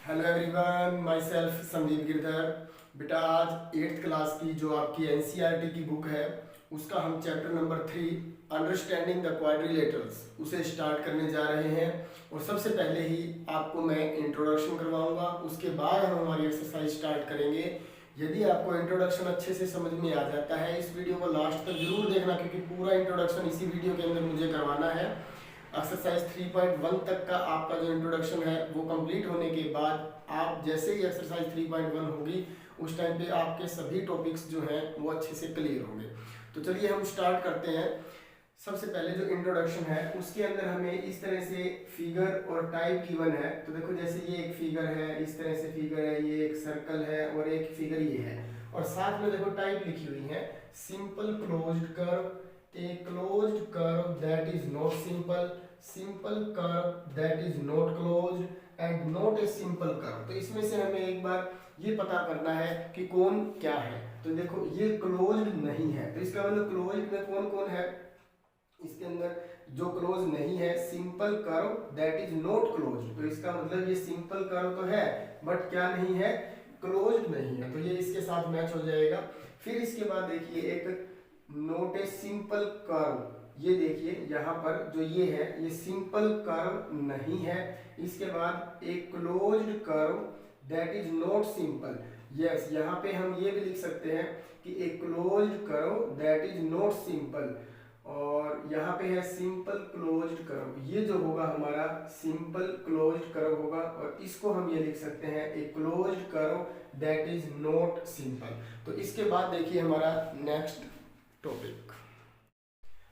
Hello everyone, my self Sandeep Girdhar. बेटा आज 8th class की जो आपकी एनसीईआरटी की बुक है उसका हम chapter number 3 understanding the quadrilaterals उसे स्टार्ट करने जा रहे हैं। और सबसे पहले ही आपको मैं इंट्रोडक्शन करवाऊंगा, उसके बाद हम हमारी एक्सरसाइज स्टार्ट करेंगे। यदि आपको इंट्रोडक्शन अच्छे से समझ में आ जाता है, इस वीडियो को लास्ट तक जरूर देखना क्योंकि पूरा इंट्रोडक्शन इसी वीडियो के अंदर मुझे करवाना है। एक्सरसाइज 3.1 तक का आपका जो इंट्रोडक्शन है वो कंप्लीट होने के बाद आप जैसे ही एक्सरसाइज 3.1 होगी उस टाइम पे आपके सभी टॉपिक्स जो हैं वो अच्छे से क्लियर होंगे। तो चलिए हम स्टार्ट करते हैं। सबसे पहले जो इंट्रोडक्शन है उसके अंदर हमें इस तरह से फिगर और टाइप गिवन है। तो देखो जैसे ये एक फिगर है, इस तरह से फिगर है, ये एक सर्कल है और एक फिगर ये है और साथ में देखो टाइप लिखी हुई है simple closed curve, a closed curve that is not simple, simple curve that is not closed end not a simple curve. तो इसमें से हमें एक बार ये पता करना है कि कौन क्या है। तो देखो ये क्लोज्ड नहीं है, तो इसका मतलब क्लोज्ड में कौन कौन है। इसके अंदर जो क्लोज नहीं है simple curve that is not closed, तो इसका मतलब ये सिंपल कर्व तो है बट क्या नहीं है, क्लोज्ड नहीं है। तो ये इसके साथ मैच हो जाएगा। फिर इसके बाद देखिए एक नॉट ए सिंपल कर्व, ये देखिए यहाँ पर जो ये है ये सिंपल कर्व नहीं है। इसके बाद एक closed curve that is not simple, yes यहाँ पे हम ये भी लिख सकते हैं कि एक closed curve that is not simple. और यहाँ पे है सिंपल क्लोज्ड कर्व, ये जो होगा हमारा सिंपल क्लोज्ड कर्व होगा और इसको हम ये लिख सकते हैं एक closed curve that is not simple. तो इसके बाद देखिए हमारा नेक्स्ट टॉपिक।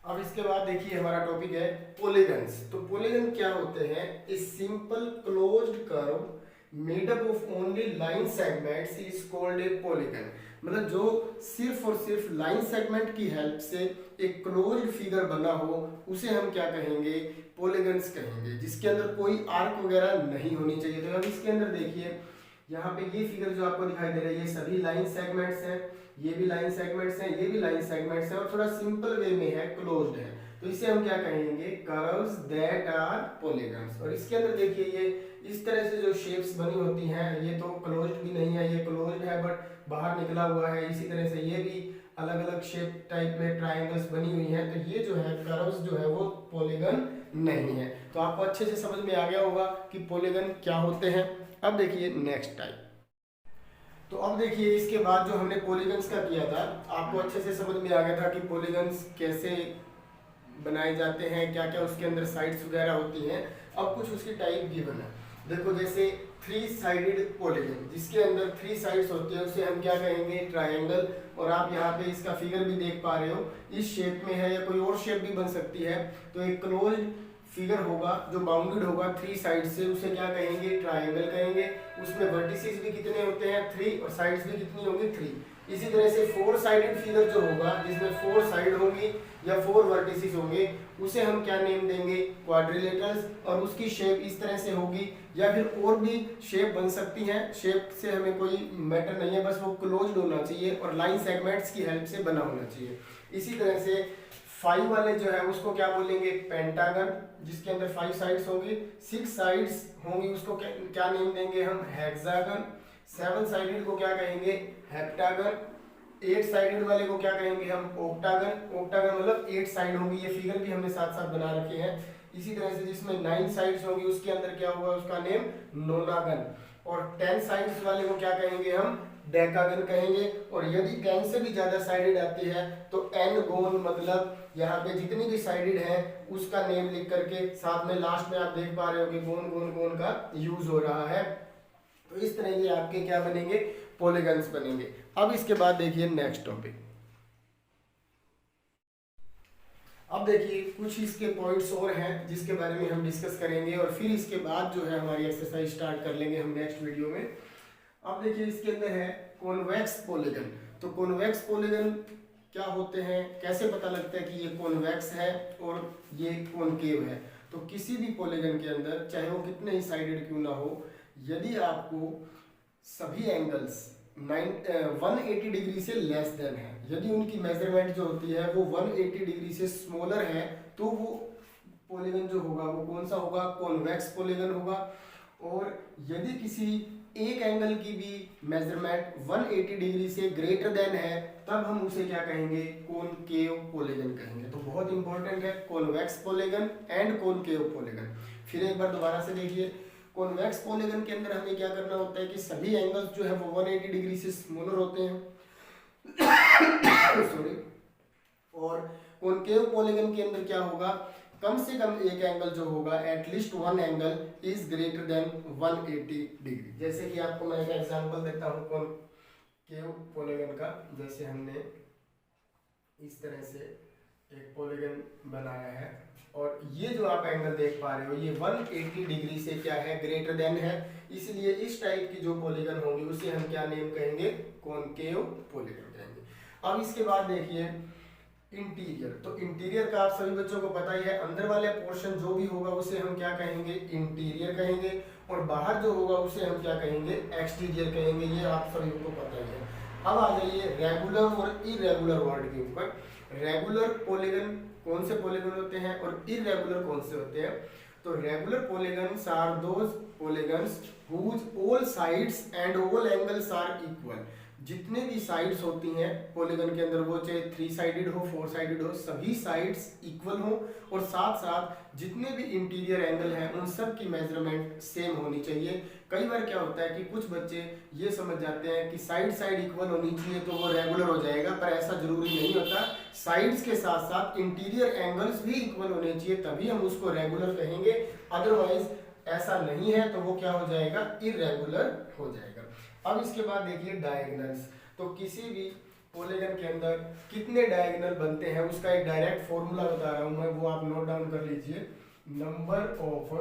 अब इसके बाद देखिए हमारा टॉपिक है पॉलीगन्स। तो पॉलीगन क्या होते हैं, a simple closed curve made up of only line segments is called a polygon. मतलब जो सिर्फ और सिर्फ लाइन सेगमेंट की हेल्प से एक क्लोज्ड फिगर बना हो उसे हम क्या कहेंगे, पॉलीगन्स कहेंगे, जिसके अंदर कोई आर्क वगैरह नहीं होनी चाहिए। तो अब इसके अंदर देखिए यहाँ पे ये फिगर जो आपको दिखाई दे रहा है ये सभी लाइन सेगमेंट्स हैं, ये भी लाइन सेगमेंट्स हैं, ये भी लाइन सेगमेंट्स हैं और थोड़ा सिंपल वे में है, क्लोज्ड है। तो इसे हम क्या कहेंगे, कर्व्स दैट आर पॉलीगन्स। और इसके अंदर देखिए ये इस तरह से जो शेप्स बनी होती हैं ये तो क्लोज्ड भी नहीं है, ये क्लोज्ड है बट बाहर निकला हुआ है। इसी तरह से ये भी अलग अलग शेप टाइप में ट्राइंगल्स बनी हुई हैं। तो ये जो है कर्व्स जो है वो पॉलीगन नहीं है। तो आपको अच्छे से समझ में आ गया होगा कि पॉलीगन क्या होते हैं। अब देखिए नेक्स्ट टाइप। तो अब देखिए इसके बाद जो हमने पॉलीगन्स का किया था आपको अच्छे से समझ में आ गया था कि पॉलीगन्स कैसे बनाए जाते हैं, क्या क्या उसके अंदर साइड्स वगैरह होती हैं। अब कुछ उसकी टाइप गिवन है। देखो जैसे 3 साइडेड पॉलीगन जिसके अंदर 3 साइड्स होती है उसे हम क्या कहेंगे, ट्रायंगल। और आप यहाँ पे इसका फिगर भी देख पा रहे हो, इस शेप में है या कोई और शेप भी बन सकती है। तो एक क्लोज्ड फिगर होगा जो बाउंडेड होगा 3 साइड से, उसे क्या कहेंगे, ट्रायंगल कहेंगे। उसमें वर्टिसेस भी कितने होते हैं, 3, और साइड्स भी कितनी होंगी, 3। इसी तरह से 4 साइडेड फिगर जो होगा जिसमें 4 साइड होंगी या 4 वर्टिसेस होंगे उसे हम क्या नेम देंगे, क्वाड्रिलेटरल्स। और उसकी शेप इस तरह से होगी या फिर और भी शेप बन सकती हैं, शेप से हमें कोई मैटर नहीं है, बस वो क्लोज्ड होना चाहिए और लाइन सेगमेंट्स की हेल्प से बना होना चाहिए। इसी तरह से 5 वाले जो है उसको क्या बोलेंगे, पेंटागन, जिसके अंदर 5 साइड्स होंगी। 6 साइड्स होंगी उसको क्या नेम देंगे हम, हेक्सागन। 7 साइडेड को क्या कहेंगे, हेप्टागन। 8 साइडेड वाले को क्या कहेंगे हम, ऑक्टागन। ऑक्टागन मतलब 8 साइड होंगी, ये फिगर भी हमने साथ साथ बना रखे हैं। इसी तरह से जिसमें 9 साइड्स होंगी उसके अंदर क्या होगा, उसका नेम नोनागन। और 10 साइड्स वाले को क्या कहेंगे हम, डेकागन कहेंगे। और यदि 10 से भी ज्यादा साइडेड आती है तो एन गोन, मतलब यहाँ पे जितनी भी साइडेड है उसका नेम लिख करके साथ में लास्ट में आप देख पा रहे हो कि गोन गोन गोन का यूज हो रहा है। तो इस तरह ये आपके क्या बनेंगे, पॉलीगन्स बनेंगे। अब इसके बाद देखिए नेक्स्ट टॉपिक। अब देखिए कुछ इसके पॉइंट्स और हैं जिसके बारे में हम डिस्कस करेंगे और फिर इसके बाद जो है हमारी एक्सरसाइज स्टार्ट कर लेंगे हम नेक्स्ट वीडियो में। अब देखिए इसके अंदर है कॉन्वेक्स पॉलीगन। तो कॉन्वेक्स पॉलीगन क्या होते हैं, कैसे पता लगता है कि ये कॉन्वेक्स है और ये कॉनकेव है। तो किसी भी पॉलीगन के अंदर चाहे वो कितने ही साइडेड क्यों ना हो, यदि आपको सभी एंगल्स 180 डिग्री से लेस देन है, यदि उनकी मेजरमेंट जो होती है वो 180 डिग्री से स्मॉलर है, तो वो पॉलीगन जो होगा वो कौन सा होगा, कॉन्वेक्स पॉलीगन होगा। और यदि किसी एक एंगल की भी मेजरमेंट 180 डिग्री से ग्रेटर देन है तब हम उसे क्या कहेंगे, कॉनकेव पॉलीगन कहेंगे। तो बहुत इंपॉर्टेंट है convex polygon and concave polygon. फिर एक बार दोबारा से देखिए, कॉन्वेक्स पॉलीगन के अंदर हमें क्या करना होता है कि सभी एंगल्स जो है वो 180 डिग्री से स्मॉलर होते हैं सॉरी। और कॉनकेव पॉलीगन के अंदर क्या होगा, कम से कम एक एंगल जो होगा, at least one angle is greater than 180 degree. जैसे कि आपको मैं एक एग्जांपल देता हूँ कॉनकेव पॉलीगन का। जैसे हमने इस तरह से एक पॉलीगन बनाया है और ये जो आप एंगल देख पा रहे हो ये 180 डिग्री से क्या है, ग्रेटर देन है। इसलिए इस टाइप की जो पॉलीगन होगी उसे हम क्या नेम कहेंगे, कॉनकेव पॉलीगन कहेंगे। अब इसके बाद देखिए इंटीरियर। तो इंटीरियर का आप सभी बच्चों को पता ही है, अंदर वाले पोर्शन जो भी होगा उसे हम क्या कहेंगे, इंटीरियर कहेंगे, और बाहर जो होगा उसे हम क्या कहेंगे, एक्सटीरियर कहेंगे। ये आप सभी को पता ही है। अब आ जाइए रेगुलर और इरेगुलर वर्ड के ऊपर। रेगुलर पॉलीगन कौन से पॉलीगन होते हैं और इरेगुलर कौन से होते हैं। तो regular polygons are those polygons whose all sides and all angles are equal. जितने भी साइड्स होती हैं पॉलीगन के अंदर, वो चाहे 3 साइडेड हो 4 साइडेड हो, सभी साइड्स इक्वल हो, और साथ साथ जितने भी इंटीरियर एंगल हैं उन सब की मेजरमेंट सेम होनी चाहिए। कई बार क्या होता है कि कुछ बच्चे ये समझ जाते हैं कि साइड इक्वल होनी चाहिए तो वो रेगुलर हो जाएगा, पर ऐसा जरूरी नहीं होता। साइड्स के साथ साथ इंटीरियर एंगल्स भी इक्वल होने चाहिए, तभी हम उसको रेगुलर कहेंगे। अदरवाइज ऐसा नहीं है तो वो क्या हो जाएगा, इरेगुलर हो जाएगा। अब इसके बाद देखिए डायगोनल्स। तो किसी भी पॉलीगन के अंदर कितने डायगोनल बनते हैं उसका एक डायरेक्ट फॉर्मूला बता रहा हूं मैं, वो आप नोट डाउन कर लीजिए। नंबर ऑफ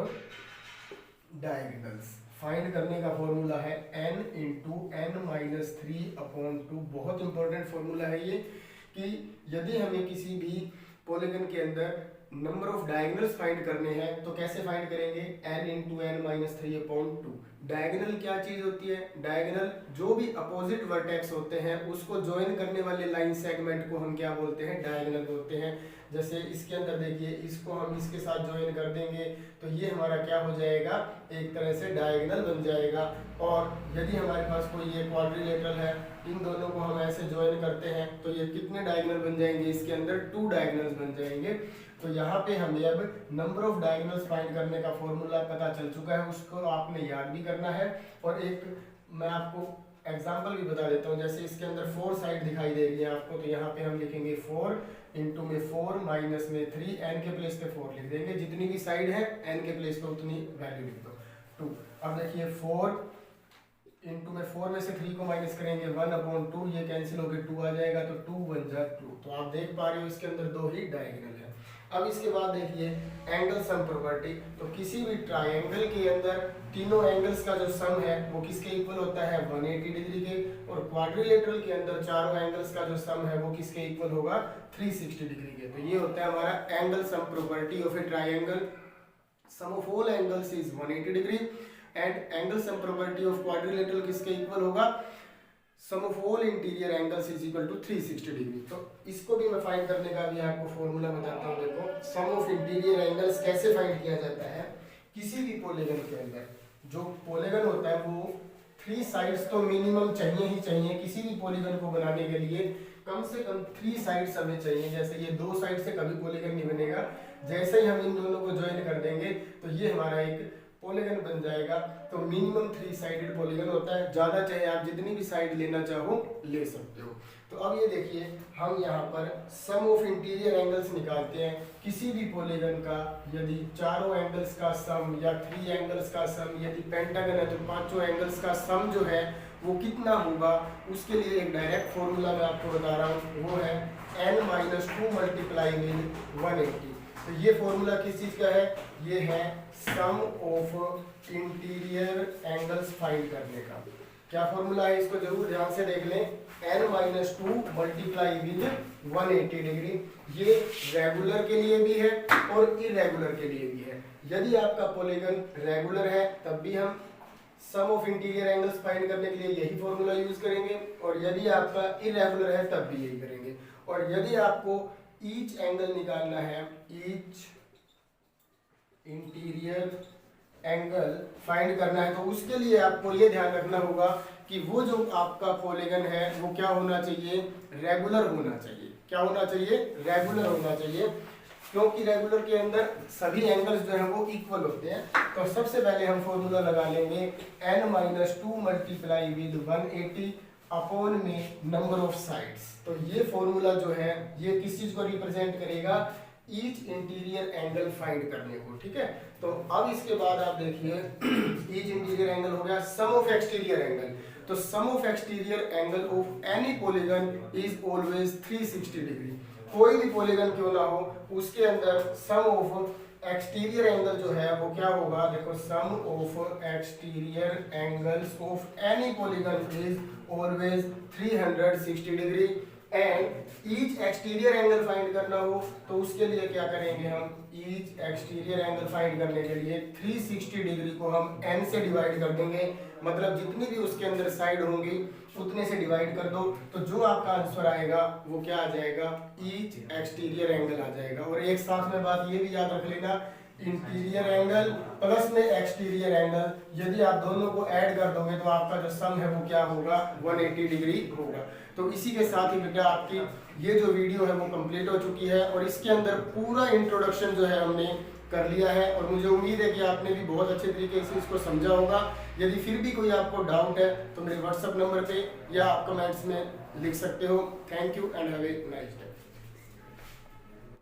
डायगोनल्स फाइंड करने का फॉर्मूला है n इंटू n-3/2। बहुत इंपॉर्टेंट फॉर्मूला है ये, कि यदि हमें किसी भी पॉलीगन के अंदर नंबर ऑफ डायगोनल्स फाइंड करने हैं तो कैसे फाइंड करेंगे, n इंटू n-3/2। डायगोनल क्या चीज होती है, डायगोनल जो भी अपोजिट वर्टेक्स होते हैं उसको ज्वाइन करने वाले लाइन सेगमेंट को हम क्या बोलते हैं, डायगोनल बोलते हैं। जैसे इसके अंदर देखिए, इसको हम इसके साथ ज्वाइन कर देंगे तो ये हमारा क्या हो जाएगा, एक तरह से डायगोनल बन जाएगा। और यदि हमारे पास कोई ये क्वाड्रिलेटरल है, इन दोनों को हम ऐसे ज्वाइन करते हैं तो ये कितने डायगोनल बन जाएंगे, इसके अंदर 2 डायगोनल्स बन जाएंगे। तो यहाँ पे हमें अब नंबर ऑफ डायगोनल्स फाइंड करने का फॉर्मूला पता चल चुका है, उसको आपने याद भी करना है। और एक मैं आपको एग्जांपल भी बता देता हूँ। जैसे इसके अंदर 4 साइड दिखाई दे रही है आपको, तो यहाँ पे हम लिखेंगे 4 इंटू में 4 माइनस में 3, n के प्लेस पे 4 लिख देंगे। जितनी भी साइड है n के प्लेस पे उतनी वैल्यू लिख दो 2। अब देखिए 4 इंटू में 4 में से 3 को माइनस करेंगे 1/2, ये कैंसिल होकर 2 आ जाएगा, तो 2 1 जा 2। तो आप देख पा रहे हो इसके अंदर 2 ही डायगोनल है। अब इसके बाद देखिए एंगल सम प्रॉपर्टी। तो किसी भी ट्रायंगल के अंदर तीनों एंगल्स का जो सम है वो किसके इक्वल होता है, 180 डिग्री के। और क्वाड्रिलेटरल के अंदर चारों एंगल्स का जो सम है वो किसके इक्वल होगा, 360 डिग्री के। तो ये होता है हमारा angle sum property of a triangle. Sum of all angles is 180 degree and angle sum property of quadrilateral किसके इक्वल होगा, sum of all interior angles is equal to 360 degree. तो इसको भी मैं फाइंड करने का भी आपको फॉर्मूला बताता हूँ। देखो सम ऑफ इंटीरियर एंगल्स कैसे फाइंड किया जाता है। किसी भी पॉलीगन के अंदर जो पॉलीगन होता है वो 3 साइड्स तो मिनिमम चाहिए ही चाहिए। किसी भी पॉलीगन को बनाने के लिए कम से कम 3 साइड्स हमें चाहिए। जैसे ये 2 साइड से कभी पॉलीगन नहीं बनेगा, जैसे ही हम इन दोनों को ज्वाइन कर देंगे तो ये हमारा एक पॉलीगन बन जाएगा। तो मिनिमम 3 साइडेड पॉलीगन होता है, ज्यादा चाहे आप जितनी भी साइड लेना चाहो ले सकते हो। तो अब ये देखिए हम यहाँ पर सम ऑफ इंटीरियर एंगल्स निकालते हैं। किसी भी पॉलीगन का यदि चारों एंगल्स का सम या 3 एंगल्स का सम, यदि पेंटागन है तो 5 एंगल्स का सम जो है वो कितना होगा, उसके लिए एक डायरेक्ट फॉर्मूला मैं आपको बता रहा हूँ, वो है n-2 मल्टीप्लाई विद 180। तो ये फॉर्मूला किस चीज का है, ये है सम ऑफ इंटीरियर एंगल्स फाइंड करने का। क्या फॉर्मूला है, इसको जरूर ध्यान से देख लें। n-2 multiply with 180 degree. ये रेगुलर के लिए भी है और इरेगुलर के लिए भी है। यदि आपका पॉलीगन रेगुलर है तब भी हम सम ऑफ इंटीरियर एंगल्स फाइंड करने के लिए यही फॉर्मूला यूज करेंगे, और यदि आपका इरेगुलर है तब भी यही करेंगे। और यदि आपको ईच एंगल निकालना है, ईच इंटीरियर एंगल फाइंड करना है, तो उसके लिए आपको ये ध्यान रखना होगा कि वो जो आपका पॉलीगन है वो क्या होना चाहिए, रेगुलर होना चाहिए। क्या होना चाहिए, रेगुलर होना चाहिए, क्योंकि रेगुलर के अंदर सभी एंगल्स जो है वो इक्वल होते हैं। तो सबसे पहले हम फॉर्मूला लगा लेंगे n-2 मल्टीप्लाई विद 180 अपॉन में नंबर ऑफ साइड्स। तो ये फॉर्मूला जो है ये किस चीज को रिप्रेजेंट करेगा, ईच इंटीरियर एंगल फाइंड करने को, ठीक है। तो अब इसके बाद आप देखिए ईच इंटीरियर एंगल हो गया, सम ऑफ एक्सटीरियर एंगल। तो sum of exterior angle of any polygon is always 360 degree. कोई भी पॉलीगन क्यों ना हो उसके अंदर सम ऑफ एक्सटीरियर एंगल जो है वो क्या होगा, देखो sum of exterior angles of any polygon is always 360 degree. And each exterior angle find करना हो तो उसके लिए क्या करेंगे हम, ईच एक्सटीरियर एंगल फाइंड करने के लिए 360 डिग्री को हम n से डिवाइड कर देंगे, मतलब जितनी भी उसके अंदर साइड होंगी उतने से डिवाइड कर दो, तो जो आपका आंसर आएगा वो क्या आ जाएगा, ईच एक्सटीरियर एंगल आ जाएगा। और एक साथ में बात ये भी याद रख लेना, इंटीरियर एंगल प्लस में एक्सटीरियर एंगल, यदि आप दोनों को ऐड कर दोगे तो आपका जो सम है वो क्या होगा, 180 डिग्री होगा। तो इसी के साथ ही बेटा आपकी ये जो वीडियो है वो कंप्लीट हो चुकी है और इसके अंदर पूरा इंट्रोडक्शन जो है हमने कर लिया है और मुझे उम्मीद है कि आपने भी बहुत अच्छे तरीके से इसको समझा होगा। यदि फिर भी कोई आपको डाउट है तो मेरे व्हाट्सएप नंबर पे या आप कमेंट्स में लिख सकते हो। Thank you and have a nice day.